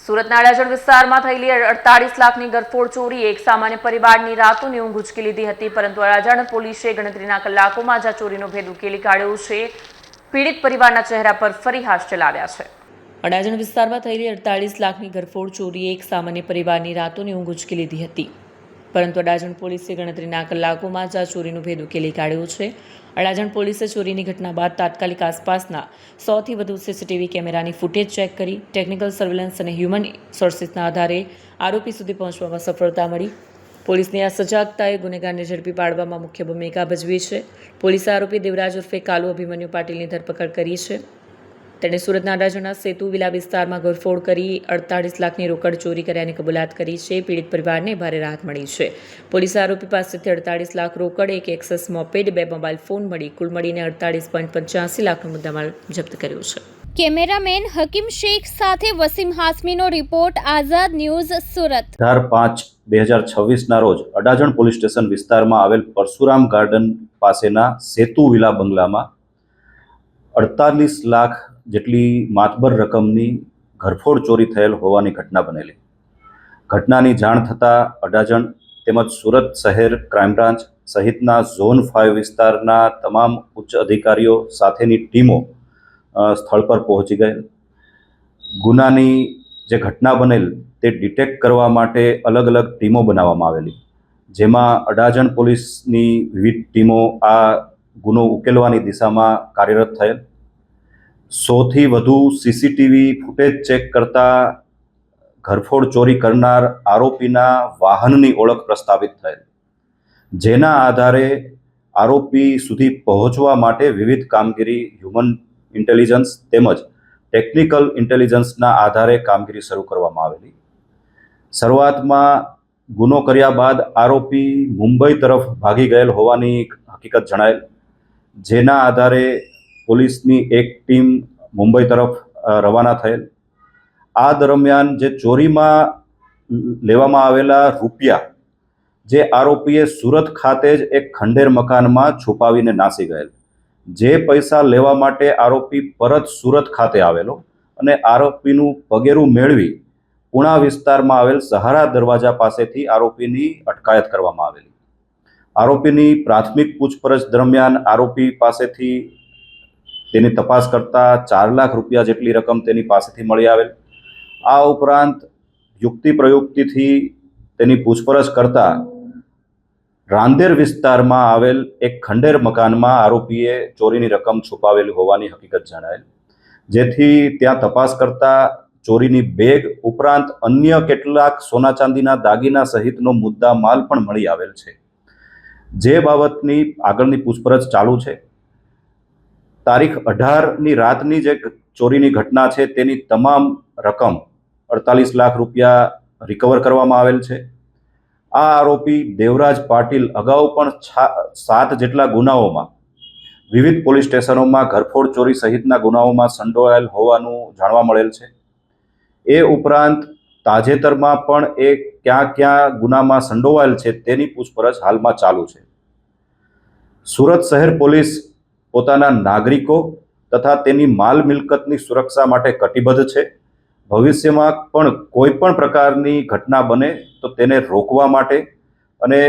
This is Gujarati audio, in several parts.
સુરતના અડાજણ વિસ્તારમાં થયેલી 48 લાખની ગરફોડ ચોરીએ એક સામાન્ય પરિવારની રાતોની ઊંઘ ઉચકી લીધી હતી, પરંતુ અડાજણ પોલીસે ગણતરીના કલાકોમાં જ આ ચોરીનો ભેદ ઉકેલી કાઢ્યો છે. પીડિત પરિવારના ચહેરા પર ફરી હાસ્ય લાવ્યા છે. અડાજણ વિસ્તારમાં થયેલી 48 લાખની ગરફોડ ચોરીએ એક સામાન્ય પરિવારની રાતોની ઊંઘ ઉચકી લીધી હતી, પરંતુ અડાજણ પોલીસે ગણતરીના કલાકોમાં જ આ ચોરીનો ભેદ ઉકેલી કાઢ્યો છે. અડાજણ પોલીસે ચોરીની ઘટના બાદ તાત્કાલિક આસપાસના 100થી વધુ સીસીટીવી કેમેરાની ફૂટેજ ચેક કરી ટેકનિકલ સર્વેલન્સ અને હ્યુમન સોર્સિસના આધારે આરોપી સુધી પહોંચવામાં સફળતા મળી. પોલીસની આ સજાગતાએ ગુનેગારને ઝડપી પાડવામાં મુખ્ય ભૂમિકા ભજવી છે. પોલીસે આરોપી દેવરાજ ઉર્ફે કાલુ અભિમન્યુ પાટીલની ધરપકડ કરી છે. તેણે સુરતના અડાજણના સેતુ વિલા વિસ્તારમાં ગરફોડ કરી 48 લાખની રોકડ ચોરી કર્યાની કબૂલાત કરી છે. પીડિત પરિવારને ભારે રાહત મળી છે. પોલીસે આરોપી પાસેથી 48 લાખ રોકડ, એક એક્સેસ મોપેડ, 2 મોબાઈલ ફોન મળી કુલ મળીને 48.85 લાખનો મુદ્દામાલ જપ્ત કર્યો છે. કેમેરામેન હકીમ શેખ સાથે વસીમ હાસમીનો રિપોર્ટ, આઝાદ ન્યૂઝ, સુરત. 5/5/2026ના રોજ અડાજણ પોલીસ સ્ટેશન વિસ્તારમાં આવેલ પરશુરામ ગાર્ડન પાસેના સેતુ વિલા બંગલામાં 48 લાખ જેટલી માતબર રકમની ઘરફોડ ચોરી થયેલ હોવાની ઘટના બનેલી. ઘટનાની જાણ થતાં અડાજણ તેમજ સુરત શહેર ક્રાઇમ બ્રાન્ચ સહિતના ઝોન 5 વિસ્તારના તમામ ઉચ્ચ અધિકારીઓ સાથેની ટીમો સ્થળ પર પહોંચી ગયેલ. ગુનાની જે ઘટના બનેલ તે ડિટેક્ટ કરવા માટે અલગ અલગ ટીમો બનાવવામાં આવેલી, જેમાં અડાજણ પોલીસની વિવિધ ટીમો આ ગુનો ઉકેલવાની દિશામાં કાર્યરત થયેલ. 100થી વધુ સીસીટીવી ફૂટેજ ચેક કરતા ઘરફોડ ચોરી કરનાર આરોપીના વાહનની ઓળખ પ્રસ્થાપિત થયેલ, જેના આધારે આરોપી સુધી પહોંચવા માટે વિવિધ કામગીરી હ્યુમન ઇન્ટેલિજન્સ તેમજ ટેકનિકલ ઇન્ટેલિજન્સના આધારે કામગીરી શરૂ કરવામાં આવેલી. શરૂઆતમાં ગુનો કર્યા બાદ આરોપી મુંબઈ તરફ ભાગી ગયેલ હોવાની હકીકત જણાયેલ, જેના આધારે પોલીસની એક ટીમ મુંબઈ તરફ રવાના થયેલ. આ દરમિયાન જે ચોરીમાં લેવામાં આવેલા રૂપિયા જે આરોપીએ સુરત ખાતે જ એક ખંડેર મકાનમાં છુપાવીને નાસી ગયેલ. જે પૈસા લેવા માટે આરોપી પરત સુરત ખાતે આવેલો અને આરોપીનું પગેરું મેળવી પુણા વિસ્તારમાં આવેલ સહારા દરવાજા પાસેથી આરોપીની અટકાયત કરવામાં આવેલી. આરોપીની પ્રાથમિક પૂછપરછ દરમિયાન આરોપી પાસેથી તેની તપાસ કરતા 4 લાખ રૂપિયા જેટલી રકમ તેની પાસેથી મળી આવેલ. આ ઉપરાંત યુક્તિ પ્રયુક્તિથી તેની પૂછપરછ કરતા રાંદેર વિસ્તારમાં આવેલ એક ખંડેર મકાનમાં આરોપીએ ચોરીની રકમ છુપાવેલી હોવાની હકીકત જણાયેલ, જેથી ત્યાં તપાસ કરતા ચોરીની બેગ ઉપરાંત અન્ય કેટલાક સોના ચાંદીના દાગીના સહિતનો મુદ્દા માલ પણ મળી આવેલ છે. જે બાબતની આગળની પૂછપરછ ચાલુ છે. તારીખ 18ની રાતની જે ચોરીની ઘટના છે તેની તમામ રકમ 48 લાખ રૂપિયા રિકવર કરવામાં આવેલ છે. આ આરોપી દેવરાજ પાટીલ અગાઉ પણ 7 જેટલા ગુનાઓમાં વિવિધ પોલીસ સ્ટેશનોમાં ઘરફોડ ચોરી સહિતના ગુનાઓમાં સંડોવાયેલ હોવાનું જાણવા મળેલ છે. એ ઉપરાંત તાજેતરમાં પણ એ ક્યાં ગુનામાં સંડોવાયેલ છે તેની પૂછપરછ હાલમાં ચાલુ છે. સુરત શહેર પોલીસ પોતાના નાગરિકો તથા તેની માલ મિલકતની સુરક્ષા માટે કટિબદ્ધ છે. ભવિષ્યમાં પણ કોઈ પણ પ્રકારની ઘટના બને તો તેને રોકવા માટે અને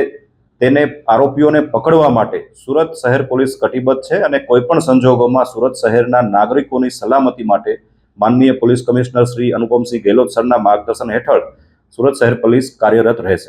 તેને આરોપીઓને પકડવા માટે સુરત શહેર પોલીસ કટિબદ્ધ છે અને કોઈ પણ સંજોગોમાં સુરત શહેરના નાગરિકોની સલામતી માટે માનનીય પોલીસ કમિશનર શ્રી અનુપમસિંહ ગેહલોત સરના માર્ગદર્શન હેઠળ સુરત શહેર પોલીસ કાર્યરત રહેશે.